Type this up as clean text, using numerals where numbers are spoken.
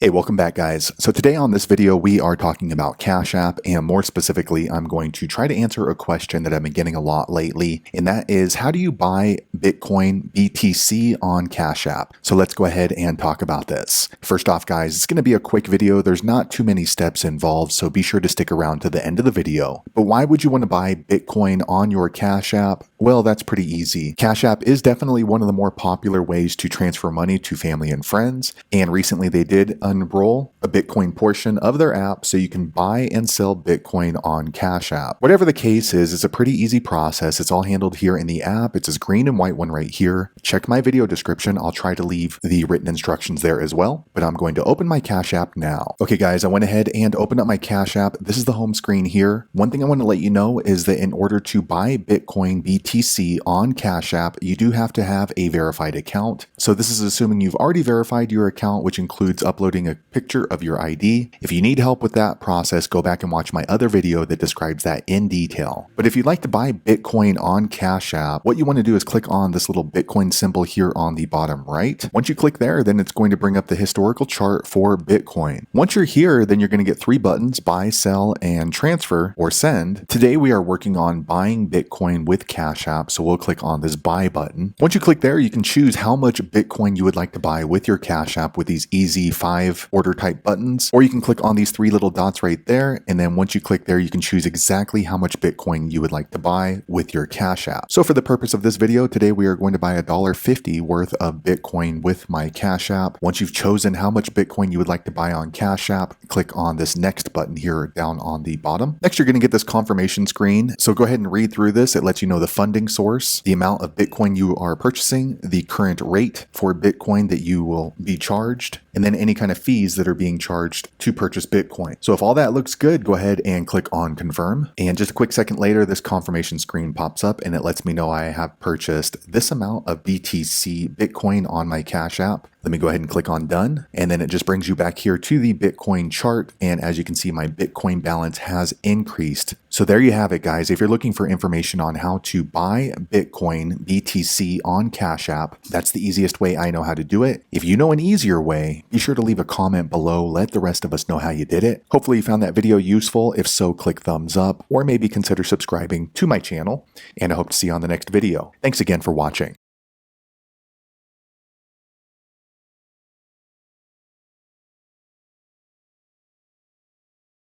Hey, welcome back guys. So today on this video, we are talking about Cash App, and more specifically, I'm going to try to answer a question that I've been getting a lot lately, and that is, how do you buy Bitcoin BTC on Cash App? So let's go ahead and talk about this. First off guys, it's going to be a quick video. There's not too many steps involved, so be sure to stick around to the end of the video. But why would you want to buy Bitcoin on your Cash App? Well, that's pretty easy. Cash App is definitely one of the more popular ways to transfer money to family and friends, and recently they did unroll a Bitcoin portion of their app so you can buy and sell Bitcoin on Cash App. Whatever the case is, it's a pretty easy process. It's all handled here in the app. It's this green and white one right here. Check my video description. I'll try to leave the written instructions there as well, but I'm going to open my Cash App now. Okay guys, I went ahead and opened up my Cash App. This is the home screen here. One thing I want to let you know is that in order to buy Bitcoin BTC on Cash App, you do have to have a verified account. So this is assuming you've already verified your account, which includes uploading a picture of your ID. If you need help with that process, go back and watch my other video that describes that in detail. But if you'd like to buy Bitcoin on Cash App, what you want to do is click on this little Bitcoin symbol here on the bottom right. Once you click there, then it's going to bring up the historical chart for Bitcoin. Once you're here, then you're going to get three buttons: buy, sell, and transfer or send. Today we are working on buying Bitcoin with Cash App, so we'll click on this buy button. Once you click there, you can choose how much Bitcoin you would like to buy with your Cash App with these easy 5 order type buttons, or you can click on these 3 little dots right there, and then once you click there, you can choose exactly how much Bitcoin you would like to buy with your Cash App. So for the purpose of this video, today we are going to buy $1.50 worth of Bitcoin with my Cash App. Once you've chosen how much Bitcoin you would like to buy on Cash App, click on this next button here down on the bottom. Next, you're going to get this confirmation screen. So go ahead and read through this. It lets you know the funding source, the amount of Bitcoin you are purchasing, the current rate for Bitcoin that you will be charged, and then any kind of fees that are being charged to purchase Bitcoin. So if all that looks good, go ahead and click on confirm. And just a quick second later, this confirmation screen pops up and it lets me know I have purchased this amount of BTC Bitcoin on my Cash App. Let me go ahead and click on done. And then it just brings you back here to the Bitcoin chart. And as you can see, my Bitcoin balance has increased. So there you have it, guys. If you're looking for information on how to buy Bitcoin BTC on Cash App, that's the easiest way I know how to do it. If you know an easier way, be sure to leave a comment below. Let the rest of us know how you did it. Hopefully you found that video useful. If so, click thumbs up or maybe consider subscribing to my channel. And I hope to see you on the next video. Thanks again for watching.